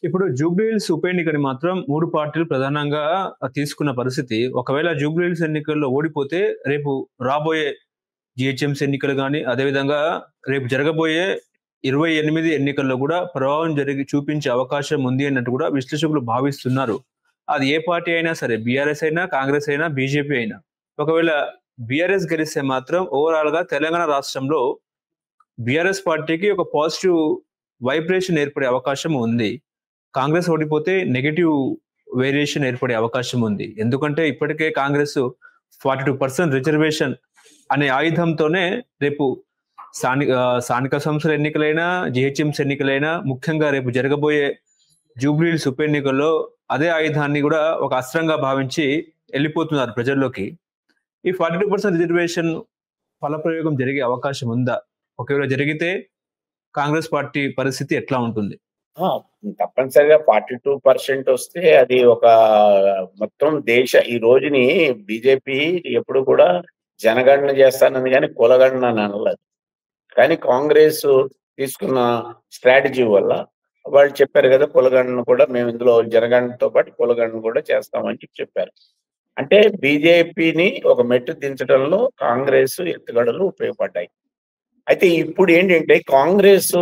ఇప్పుడు జూబ్లీహిల్స్ ఉప ఎన్నికని మాత్రం 3 పార్టీలు ప్రధానంగా తీసుకున్న పరిస్థితి. ఒకవేళ జూబ్లీహిల్స్ ఎన్నికల్లో ఓడిపోతే రేపు రాబోయే జీహెచ్ఎంసీ ఎన్నికలు గాని, అదేవిధంగా రేపు జరగబోయే 28 ఎన్నికల్లో గూడా ప్రభావం చూపించే అవకాశం ఉంది అన్నట్టు గూడా విశ్లేషకులు భావిస్తున్నారు. అది ఏ పార్టీ అయినా సరే బీఆర్ఎస్ అయినా, కాంగ్రెస్ అయినా, బీజేపీ అయినా. ఒకవేళ బీఆర్ఎస్ గెలిస్తే మాత్రం ఓవరాల్‌గా తెలంగాణ రాష్ట్రంలో బీఆర్ఎస్ పార్టీకి ఒక పాజిటివ్ వైబ్రేషన్ ఏర్పడే అవకాశం ఉంది. కాంగ్రెస్ ఓడిపోతే నెగెటివ్ వేరియేషన్ ఏర్పడే అవకాశం ఉంది. ఎందుకంటే ఇప్పటికే కాంగ్రెస్ 42% రిజర్వేషన్ అనే ఆయుధంతోనే రేపు స్థానిక సంస్థల ఎన్నికలైనా, జీహెచ్ఎంసీ ఎన్నికలైనా, ముఖ్యంగా రేపు జరగబోయే జూబ్లీహిల్స్ ఉప ఎన్నికల్లో అదే ఆయుధాన్ని గూడా ఒక అస్త్రంగా భావించి ఎళ్ళిపోతున్నారు ప్రజల్లోకి. ఈ 42% రిజర్వేషన్ ఫలప్రయోగం జరిగే అవకాశం ఉందా? ఒకవేళ జరిగితే కాంగ్రెస్ పార్టీ పరిస్థితి ఎట్లా ఉంటుంది? ఆ! తప్పనిసరిగా 42% వస్తే అది ఒక మొత్తం ఈ రోజుని బీజేపీ ఎప్పుడు కూడా జనగణన చేస్తానని గాని, కులగణన అని అనలేదు. కానీ కాంగ్రెస్ తీసుకున్న స్ట్రాటజీ వల్ల వాళ్ళు చెప్పారు కదా! కులగణన కూడా మేము ఇందులో జనగణనతో పాటు కులగణన కూడా చేస్తామని చెప్పారు. అంటే బీజేపీని ఒక మెట్టు దించడంలో కాంగ్రెస్ ఎత్తుగడలు ఉపయోగపడ్డాయి. అయితే ఇప్పుడు ఏంటంటే కాంగ్రెస్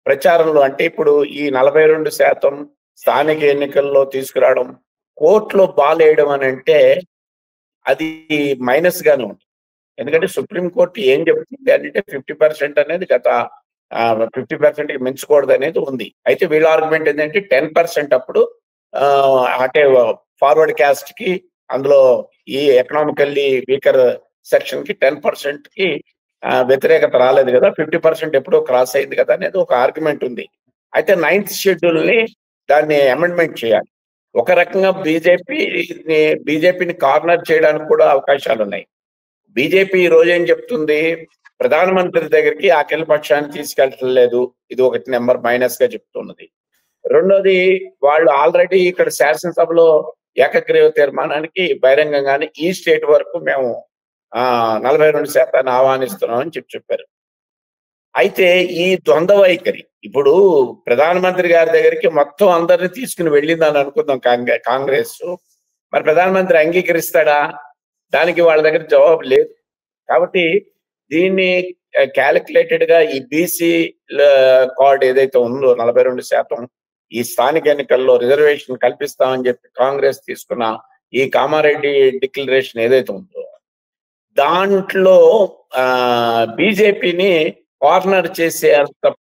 ప్రచారంలో అంటే ఇప్పుడు ఈ 42% స్థానిక ఎన్నికల్లో తీసుకురావడం, కోర్టులో బాలేయడం అని అంటే అది మైనస్ గానే ఉంది. ఎందుకంటే సుప్రీంకోర్టు ఏం చెప్తుంది అంటే 50% అనేది 50% మించకూడదు అనేది ఉంది. అయితే వీళ్ళ ఆర్గ్యుమెంట్ ఏంటంటే 10% అప్పుడు అంటే ఫార్వర్డ్ క్యాస్ట్ కి అందులో ఈ ఎకనామికల్లీ వీకర్ సెక్షన్ కి 10% కి వ్యతిరేకత రాలేదు కదా, 50% ఎప్పుడో క్రాస్ అయింది కదా అనేది ఒక ఆర్గ్యుమెంట్ ఉంది. అయితే 9th షెడ్యూల్ ని దాన్ని అమెండ్మెంట్ చేయాలి. ఒక రకంగా బీజేపీని కార్నర్ చేయడానికి కూడా అవకాశాలు ఉన్నాయి. బీజేపీ ఈ రోజు ఏం చెప్తుంది, ప్రధానమంత్రి దగ్గరికి అఖిల పక్షాన్ని తీసుకెళ్ళటం లేదు. ఇది ఒకటి నెంబర్ మైనస్ గా చెప్తున్నది. రెండోది, వాళ్ళు ఆల్రెడీ ఇక్కడ శాసనసభలో ఏకగ్రీవ తీర్మానానికి బహిరంగంగానే ఈ స్టేట్ వరకు మేము 42% ఆహ్వానిస్తున్నాం అని చెప్పారు. అయితే ఈ ద్వంద్వ వైఖరి ఇప్పుడు ప్రధానమంత్రి గారి దగ్గరికి మొత్తం అందరిని తీసుకుని వెళ్ళిందని అనుకుందాం కాంగ్రెస్. మరి ప్రధానమంత్రి అంగీకరిస్తాడా? దానికి వాళ్ళ దగ్గర జవాబు లేదు. కాబట్టి దీన్ని క్యాలిక్యులేటెడ్ గా ఈ బీసీ కార్డ్ ఏదైతే ఉందో 42% ఈ స్థానిక ఎన్నికల్లో రిజర్వేషన్ కల్పిస్తామని చెప్పి కాంగ్రెస్ తీసుకున్న ఈ కామారెడ్డి డిక్లరేషన్ ఏదైతే ఉందో దాంట్లో బీజేపీని కార్నర్ చేసే అంత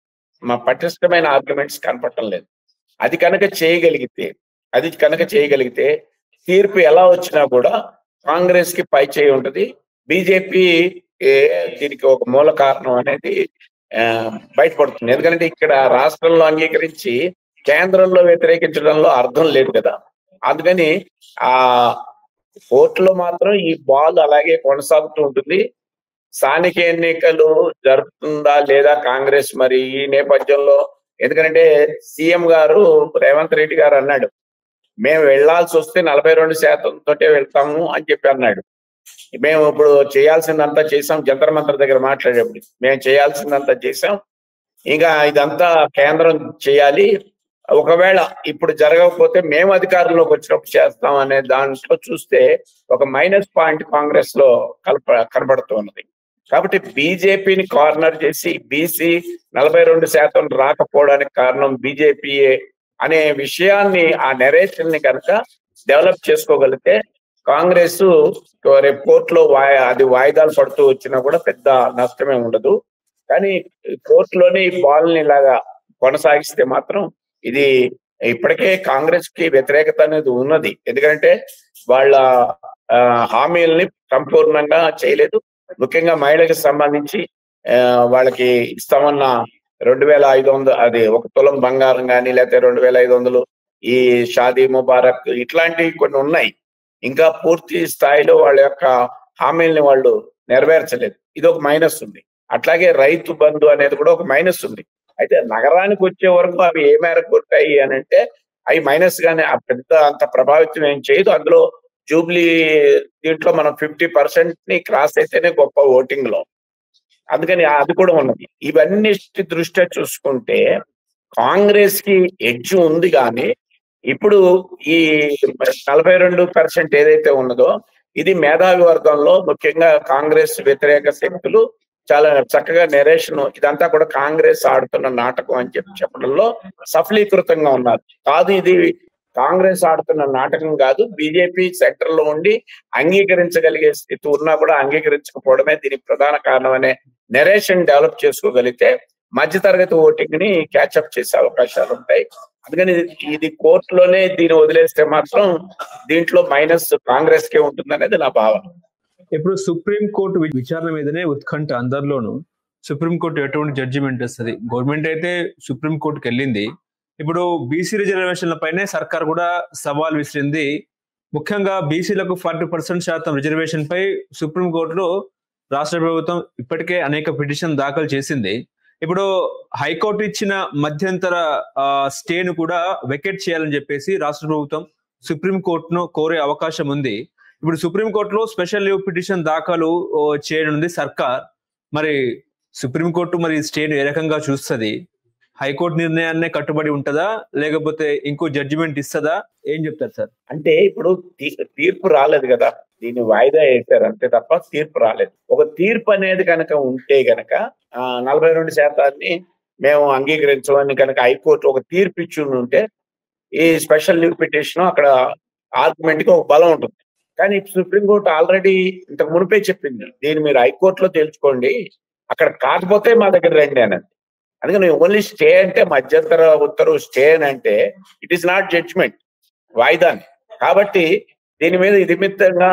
పటిష్టమైన ఆర్గ్యుమెంట్స్ కనపడటం లేదు. అది కనుక చేయగలిగితే తీర్పు ఎలా వచ్చినా కూడా కాంగ్రెస్ కి పై చేయి ఉంటుంది. బీజేపీ దీనికి ఒక మూల కారణం అనేది బయటపడుతుంది. ఎందుకంటే ఇక్కడ రాష్ట్రంలో అంగీకరించి కేంద్రంలో వ్యతిరేకించడంలో అర్థం లేదు కదా. అందుకని ఆ కోర్టులో మాత్రం ఈ బాల్ అలాగే కొనసాగుతూ ఉంటుంది. స్థానిక ఎన్నికలు జరుపుతుందా లేదా కాంగ్రెస్ మరి ఈ నేపథ్యంలో? ఎందుకంటే సీఎం గారు రేవంత్ రెడ్డి గారు అన్నాడు, మేము వెళ్లాల్సి వస్తే 42% తోటే వెళ్తాము అని చెప్పి అన్నాడు. మేము ఇప్పుడు చేయాల్సిందంతా చేసాం. జంతర్ మంతర్ దగ్గర మాట్లాడేప్పుడు మేము చేయాల్సిందంతా చేసాం, ఇంకా ఇదంతా కేంద్రం చేయాలి. ఒకవేళ ఇప్పుడు జరగకపోతే మేము అధికారంలోకి వచ్చినప్పుడు చేస్తాం అనే దాంట్లో చూస్తే ఒక మైనస్ పాయింట్ కాంగ్రెస్ లో కనబడుతున్నది. కాబట్టి బీజేపీని కార్నర్ చేసి బీసీ 42% రాకపోవడానికి కారణం బీజేపీయే అనే విషయాన్ని, ఆ నెరేషన్ ని కనుక డెవలప్ చేసుకోగలిగితే కాంగ్రెస్ రేపు కోర్టులో అది వాయిదాలు పడుతూ వచ్చినా కూడా పెద్ద నష్టమే ఉండదు. కానీ కోర్టులోనే ఈ బాల్ని ఇలాగా కొనసాగిస్తే మాత్రం ఇది ఇప్పటికే కాంగ్రెస్ కి వ్యతిరేకత అనేది ఉన్నది. ఎందుకంటే వాళ్ళ హామీల్ని సంపూర్ణంగా చేయలేదు. ముఖ్యంగా మహిళలకు సంబంధించి వాళ్ళకి ఇస్తామన్న 2500 అది 1 తులం బంగారం కానీ, లేకపోతే 2500 ఈ షాదీ ముబారక్ ఇట్లాంటివి కొన్ని ఉన్నాయి. ఇంకా పూర్తి స్థాయిలో వాళ్ళ యొక్క హామీల్ని వాళ్ళు నెరవేర్చలేదు. ఇది ఒక మైనస్ ఉంది. అట్లాగే రైతు బంధు అనేది కూడా ఒక మైనస్ ఉంది. అయితే నగరానికి వచ్చే వరకు అవి ఏ మేరకు ఉంటాయి అని అంటే అవి మైనస్ గానే, ఆ పెద్ద అంత ప్రభావితం ఏం చేయదు. అందులో జూబ్లీ దీంట్లో మనం 50% ని క్రాస్ అయితేనే గొప్ప ఓటింగ్ లో, అందుకని అది కూడా ఉన్నది. ఇవన్నీ దృష్ట్యా చూసుకుంటే కాంగ్రెస్ కి ఎడ్జ్ ఉంది కానీ ఇప్పుడు ఈ 42% ఏదైతే ఉన్నదో ఇది మేధావి వర్గంలో ముఖ్యంగా కాంగ్రెస్ వ్యతిరేక శక్తులు చాలా చక్కగా నెరేషన్ ఇదంతా కూడా కాంగ్రెస్ ఆడుతున్న నాటకం అని చెప్పడంలో సఫలీకృతంగా ఉన్నారు. కాదు, ఇది కాంగ్రెస్ ఆడుతున్న నాటకం కాదు, బీజేపీ సెంటర్ లో ఉండి అంగీకరించగలిగే స్థితి ఉన్నా కూడా అంగీకరించకపోవడమే దీనికి ప్రధాన కారణం అనే నెరేషన్ డెవలప్ చేసుకోగలిగితే మధ్యతరగతి ఓటింగ్ ని క్యాచ్అప్ చేసే అవకాశాలు ఉంటాయి. అందుకని ఇది కోర్టులోనే దీన్ని వదిలేస్తే మాత్రం దీంట్లో మైనస్ కాంగ్రెస్ కే ఉంటుంది అనేది నా భావన. ఇప్పుడు సుప్రీం కోర్టు విచారణ మీదనే ఉత్కంఠ అందరిలోనూ. సుప్రీం కోర్టు ఎటువంటి జడ్జిమెంట్ ఇస్తుంది? గవర్నమెంట్ అయితే సుప్రీం కోర్టుకి వెళ్ళింది. ఇప్పుడు బీసీ రిజర్వేషన్ల పైనే సర్కార్ కూడా సవాల్ విసిరింది. ముఖ్యంగా బీసీలకు 40% రిజర్వేషన్ పై సుప్రీం కోర్టులో రాష్ట్ర ప్రభుత్వం ఇప్పటికే అనేక పిటిషన్ దాఖలు చేసింది. ఇప్పుడు హైకోర్టు ఇచ్చిన మధ్యంతర స్టేను కూడా వెకేట్ చేయాలని చెప్పేసి రాష్ట్ర ప్రభుత్వం సుప్రీం కోర్టును కోరే అవకాశం ఉంది. ఇప్పుడు సుప్రీం కోర్టులో స్పెషల్ లీవ్ పిటిషన్ దాఖలు చేయనుంది సర్కార్. మరి సుప్రీం కోర్టు మరి స్టేను ఏ రకంగా చూస్తుంది? హైకోర్టు నిర్ణయాన్నే కట్టుబడి ఉంటుందా, లేకపోతే ఇంకో జడ్జిమెంట్ ఇస్తుందా? ఏం చెప్తారు సార్? అంటే ఇప్పుడు తీర్పు రాలేదు కదా, దీన్ని వాయిదా వేశారు అంతే తప్ప తీర్పు రాలేదు. ఒక తీర్పు అనేది కనుక ఉంటే గనక 42% మేము అంగీకరించమని కనుక హైకోర్టు ఒక తీర్పు ఇచ్చి ఉంటే ఈ స్పెషల్ లీవ్ పిటిషన్ అక్కడ ఆర్గ్యుమెంట్ కి ఒక బలం ఉంటుంది. కానీ సుప్రీంకోర్టు ఆల్రెడీ ఇంతకు మునిపే చెప్పింది, దీన్ని మీరు హైకోర్టులో తేల్చుకోండి, అక్కడ కాకపోతే మా దగ్గర రండి అన్నది. అందుకని ఓన్లీ స్టే అంటే మధ్యంతర ఉత్తర్వు స్టే అని అంటే ఇట్ ఈస్ నాట్ జడ్జ్మెంట్, వాయిదాని. కాబట్టి దీని మీద నిమిత్తంగా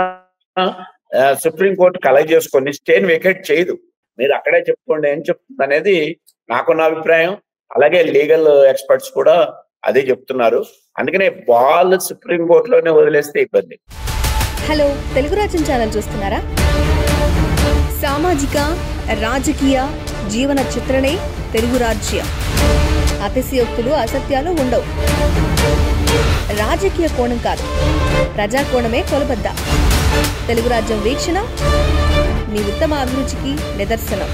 సుప్రీంకోర్టు కలెక్ట్ చేసుకొని స్టేని వెకేట్ చేయదు. మీరు అక్కడే చెప్పుకోండి ఏం చెప్తుంది అనేది నాకున్న అభిప్రాయం. అలాగే లీగల్ ఎక్స్పర్ట్స్ కూడా అదే చెప్తున్నారు. అందుకనే బాల్ సుప్రీంకోర్టులోనే వదిలేస్తే ఇబ్బంది. హలో, తెలుగు రాజ్యం ఛానల్ చూస్తున్నారా? సామాజిక రాజకీయ జీవన చిత్రణే తెలుగు రాజ్యం. అతిశయోక్తులు అసత్యాలు ఉండవు. రాజకీయ కోణం కాదు, ప్రజా కోణమే కొలబద్ద. తెలుగు రాజ్యం వీక్షణ మీ ఉత్తమ అభిరుచికి నిదర్శనం.